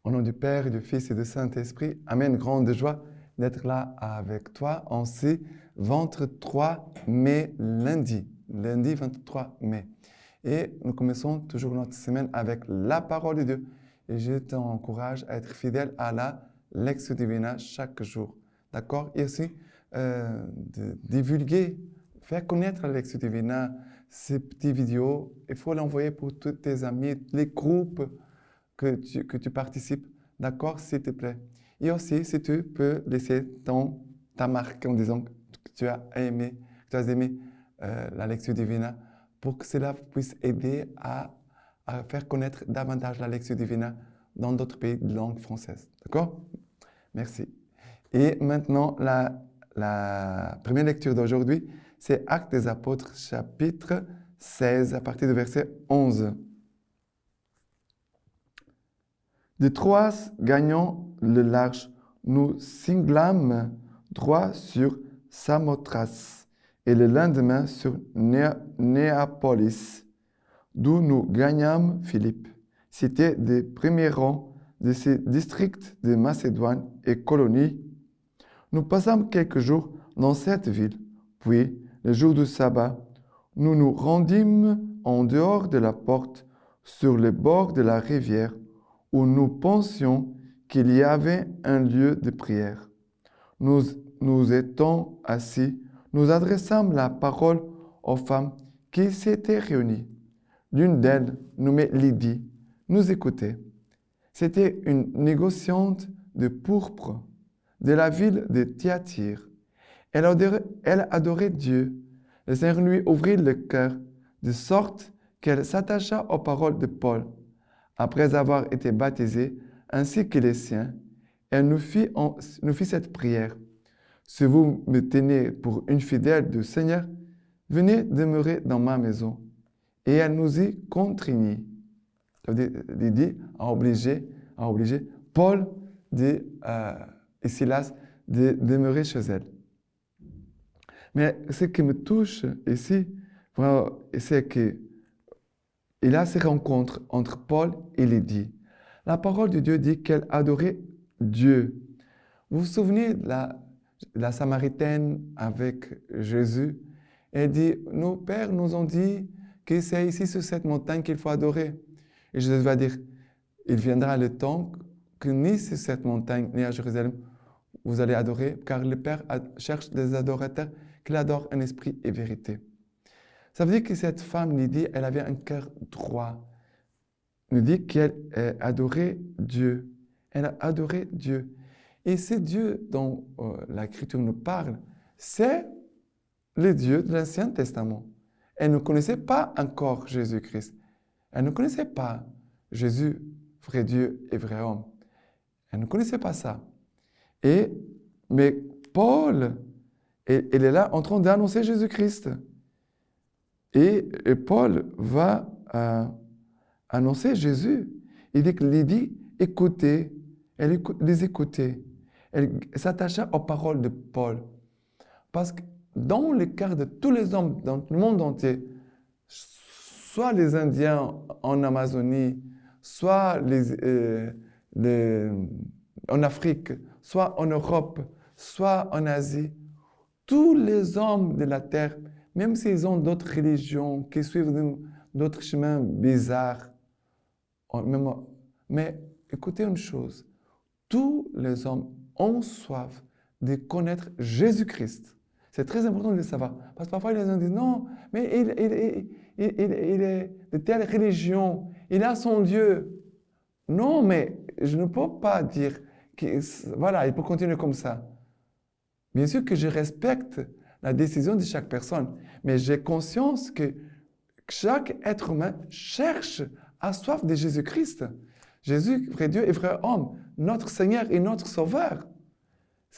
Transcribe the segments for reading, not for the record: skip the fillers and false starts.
Au nom du Père, et du Fils et du Saint-Esprit, Amen. Grande joie d'être là avec toi en ce 23 mai, lundi 23 mai. Et nous commençons toujours notre semaine avec la parole de Dieu. Et je t'encourage à être fidèle à la Lectio Divina chaque jour. D'accord? Et aussi, de divulguer, faire connaître la Lectio Divina, ces petites vidéos. Il faut l'envoyer pour tous tes amis, les groupes que tu participes. D'accord, s'il te plaît. Et aussi, si tu peux laisser ta marque en disant que tu as aimé, la Lectio Divina pour que cela puisse aider à faire connaître davantage la Lectio Divina dans d'autres pays de langue française. D'accord? Merci. Et maintenant, la première lecture d'aujourd'hui, c'est Actes des Apôtres, chapitre 16, à partir du verset 11. De Troas, gagnant le large, nous cinglâmes droit sur Samothrace et le lendemain sur Néapolis, d'où nous gagnâmes Philippe. C'était des premiers rangs de ces districts de Macédoine et colonies. Nous passâmes quelques jours dans cette ville, puis, le jour du sabbat, nous nous rendîmes en dehors de la porte, sur le bord de la rivière, où nous pensions qu'il y avait un lieu de prière. Nous étant assis, nous adressâmes la parole aux femmes qui s'étaient réunies. L'une d'elles, nommée Lydie, nous écoutait. C'était une négociante de pourpre de la ville de Thyatire. Elle adorait Dieu. Le Seigneur lui ouvrit le cœur, de sorte qu'elle s'attacha aux paroles de Paul. Après avoir été baptisée, ainsi que les siens, elle nous fit cette prière. Si vous me tenez pour une fidèle du Seigneur, venez demeurer dans ma maison. Et elle nous y contraignit. Lydie a obligé Paul et Silas de demeurer chez elle. Mais ce qui me touche ici, c'est qu'il y a ces rencontres entre Paul et Lydie. La parole de Dieu dit qu'elle adorait Dieu. Vous vous souvenez de la Samaritaine avec Jésus? Elle dit, nos pères nous ont dit que c'est ici sur cette montagne qu'il faut adorer. Et Jésus va dire, il viendra le temps que ni sur cette montagne, ni à Jérusalem, vous allez adorer, car le Père cherche des adorateurs qu'il adore en esprit et vérité. Ça veut dire que cette femme, Lydie, elle avait un cœur droit. Elle nous dit qu'elle adorait Dieu. Elle a adoré Dieu. Et ce Dieu dont l'Écriture nous parle, c'est le Dieu de l'Ancien Testament. Elle ne connaissait pas encore Jésus-Christ. Elle ne connaissait pas Jésus, vrai Dieu et vrai homme. Elle ne connaissait pas ça. Mais Paul, il est là en train d'annoncer Jésus-Christ. Et Paul va annoncer Jésus. Il dit que Lydie écoutait, les écoutait. Elle s'attacha aux paroles de Paul. Parce que dans le cœur de tous les hommes dans le monde entier, soit les Indiens en Amazonie, soit en Afrique, soit en Europe, soit en Asie, tous les hommes de la terre, même s'ils ont d'autres religions, qui suivent d'autres chemins bizarres, mais écoutez une chose, tous les hommes ont soif de connaître Jésus-Christ. C'est très important de le savoir. Parce que parfois, les gens disent, non, mais il est de telle religion, il a son Dieu. Non, mais je ne peux pas dire voilà, il peut continuer comme ça. Bien sûr que je respecte la décision de chaque personne, mais j'ai conscience que chaque être humain cherche à soif de Jésus-Christ. Jésus, vrai Dieu et vrai homme, notre Seigneur et notre Sauveur.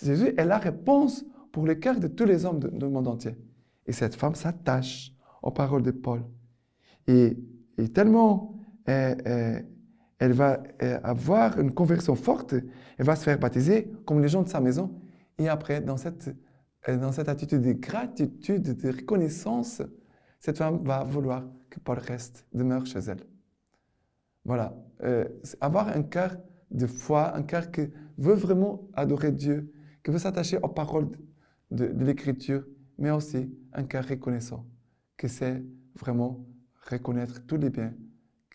Jésus est la réponse pour le cœur de tous les hommes du monde entier. Et cette femme s'attache aux paroles de Paul. Et tellement elle va avoir une conversion forte, elle va se faire baptiser comme les gens de sa maison. Et après, dans cette attitude de gratitude, de reconnaissance, cette femme va vouloir que Paul demeure chez elle. Voilà. Avoir un cœur de foi, un cœur qui veut vraiment adorer Dieu, qui veut s'attacher aux paroles de l'Écriture, mais aussi un cœur reconnaissant, qui sait vraiment reconnaître tous les biens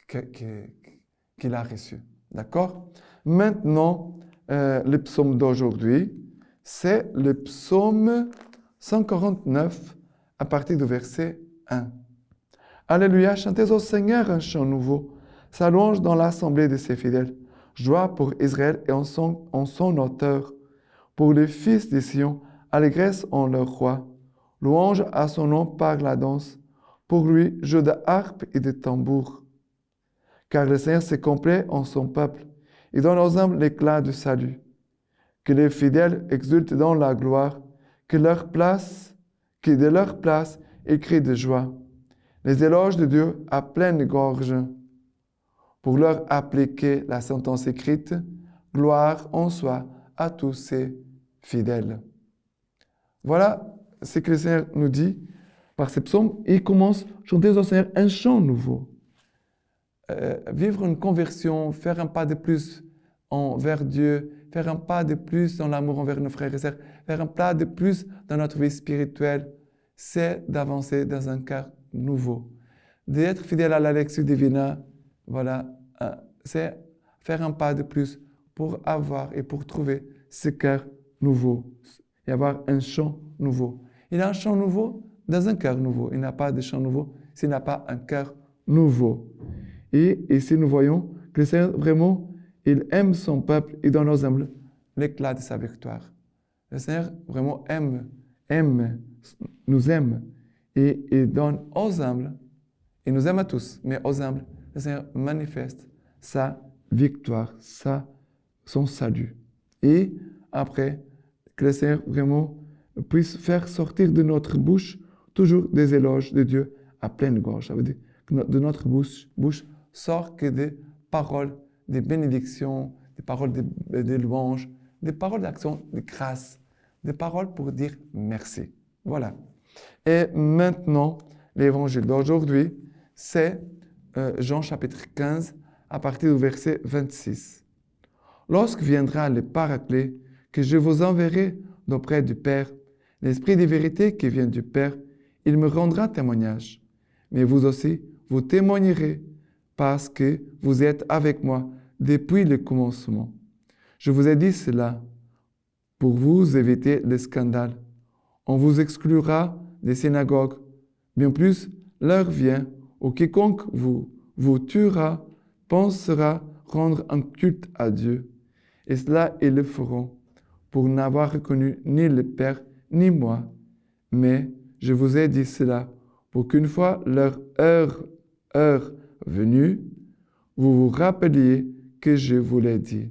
qu'il a reçus. D'accord? Maintenant, le psaume d'aujourd'hui, c'est le psaume 149 à partir du verset 1. Alléluia, chantez au Seigneur un chant nouveau, sa louange dans l'assemblée de ses fidèles. Joie pour Israël et en son auteur. Pour les fils de Sion, allégresse en leur roi. Louange à son nom par la danse. Pour lui, jeu de harpe et de tambour. Car le Seigneur s'est complet en son peuple. Il donne aux hommes l'éclat du salut. Que les fidèles exultent dans la gloire. Que de leur place, ils crient de joie. Les éloges de Dieu à pleine gorge. Pour leur appliquer la sentence écrite, gloire en soi à tous ses fidèles. Voilà ce que le Seigneur nous dit par ces psaumes. Il commence, chanter au Seigneur un chant nouveau. Vivre une conversion, faire un pas de plus envers Dieu, faire un pas de plus dans l'amour envers nos frères et sœurs, faire un pas de plus dans notre vie spirituelle, c'est d'avancer dans un cœur nouveau. D'être fidèle à la lecture divine, voilà, c'est faire un pas de plus pour avoir et pour trouver ce cœur nouveau et avoir un chant nouveau. Il a un chant nouveau dans un cœur nouveau. Il n'a pas de chant nouveau s'il n'a pas un cœur nouveau. Et ici, nous voyons que le Seigneur, vraiment, il aime son peuple et donne aux humbles l'éclat de sa victoire. Le Seigneur, vraiment, nous aime et il donne aux humbles. Il nous aime à tous, mais aux humbles, le Seigneur manifeste sa victoire, son salut. Et après, que le Seigneur vraiment puisse faire sortir de notre bouche toujours des éloges de Dieu à pleine gorge. Ça veut dire que de notre bouche sortent que des paroles, des bénédictions, des paroles de louanges, des paroles d'action, de grâce, des paroles pour dire merci. Voilà. Et maintenant, l'évangile d'aujourd'hui, c'est Jean chapitre 15, à partir du verset 26. Lorsque viendra le Paraclet, que je vous enverrai d'auprès du Père, l'Esprit de vérité qui vient du Père, il me rendra témoignage. Mais vous aussi, vous témoignerez, parce que vous êtes avec moi depuis le commencement. Je vous ai dit cela pour vous éviter le scandale. On vous exclura des synagogues. Bien plus, l'heure vient où quiconque vous tuera pensera rendre un culte à Dieu. Et cela, ils le feront, pour n'avoir reconnu ni le Père, ni moi. Mais je vous ai dit cela, pour qu'une fois leur heure venue, vous vous rappeliez que je vous l'ai dit.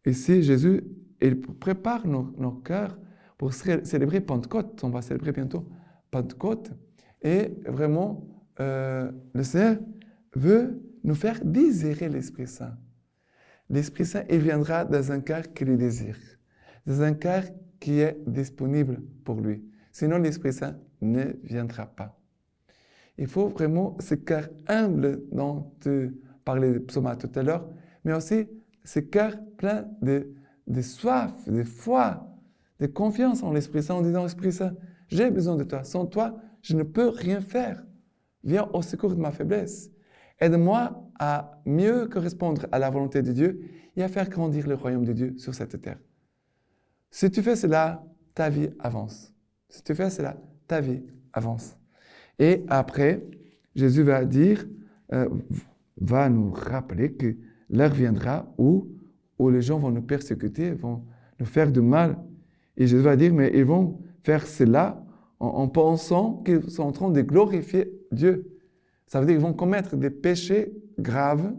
Ici, Jésus, il prépare nos cœurs pour célébrer Pentecôte. On va célébrer bientôt Pentecôte. Et vraiment, le Seigneur veut nous faire désirer l'Esprit Saint. L'Esprit Saint, il viendra dans un cœur qui le désire, dans un cœur qui est disponible pour lui. Sinon, l'Esprit Saint ne viendra pas. Il faut vraiment ce cœur humble dont tu parlais de psaume tout à l'heure, mais aussi ce cœur plein de soif, de foi, de confiance en l'Esprit Saint, en disant, Esprit Saint, j'ai besoin de toi. Sans toi, je ne peux rien faire. Viens au secours de ma faiblesse. Aide-moi à mieux correspondre à la volonté de Dieu et à faire grandir le royaume de Dieu sur cette terre. Si tu fais cela, ta vie avance. Si tu fais cela, ta vie avance. Et après, Jésus va nous rappeler que l'heure viendra où les gens vont nous persécuter, vont nous faire du mal. Et Jésus va dire, mais ils vont faire cela en pensant qu'ils sont en train de glorifier Dieu. Ça veut dire qu'ils vont commettre des péchés graves,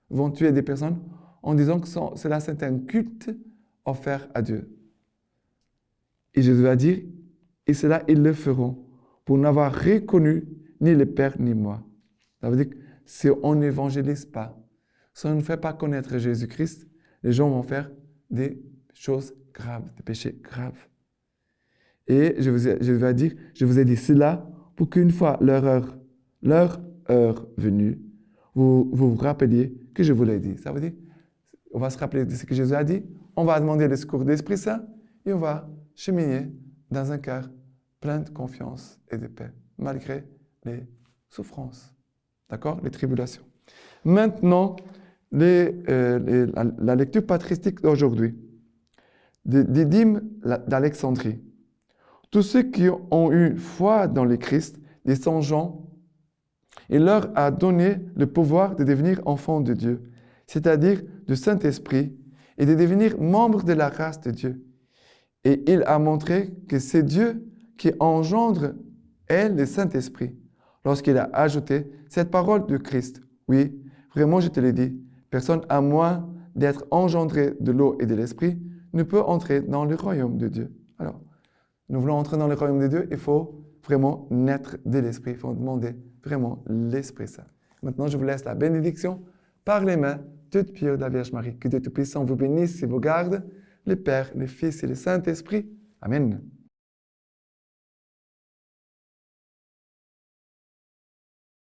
vont tuer des personnes en disant que cela c'est un culte offert à Dieu. Et Jésus va dire, et cela ils le feront pour n'avoir reconnu ni le Père ni moi. Ça veut dire que si on n'évangélise pas, si on ne fait pas connaître Jésus-Christ, les gens vont faire des choses graves, des péchés graves. Et je vais dire, je vous ai dit cela pour qu'une fois leur heure venue, vous vous rappeliez que je vous l'ai dit. Ça veut dire, on va se rappeler de ce que Jésus a dit, on va demander le secours de l'Esprit Saint et on va cheminer dans un cœur plein de confiance et de paix, malgré les souffrances, d'accord, les tribulations. Maintenant, la lecture patristique d'aujourd'hui, des dîmes d'Alexandrie. Tous ceux qui ont eu foi dans le Christ, les saints Jean, il leur a donné le pouvoir de devenir enfants de Dieu, c'est-à-dire du Saint-Esprit, et de devenir membres de la race de Dieu. Et il a montré que c'est Dieu qui engendre, elle, le Saint-Esprit, lorsqu'il a ajouté cette parole de Christ. Oui, vraiment, je te l'ai dit, personne à moins d'être engendré de l'eau et de l'Esprit ne peut entrer dans le royaume de Dieu. Alors, nous voulons entrer dans le royaume de Dieu, il faut vraiment naître de l'Esprit, il faut demander vraiment l'Esprit Saint. Maintenant, je vous laisse la bénédiction par les mains toutes pures de la Vierge Marie. Que Dieu Tout-Puissant vous bénisse et vous garde, le Père, le Fils et le Saint-Esprit. Amen.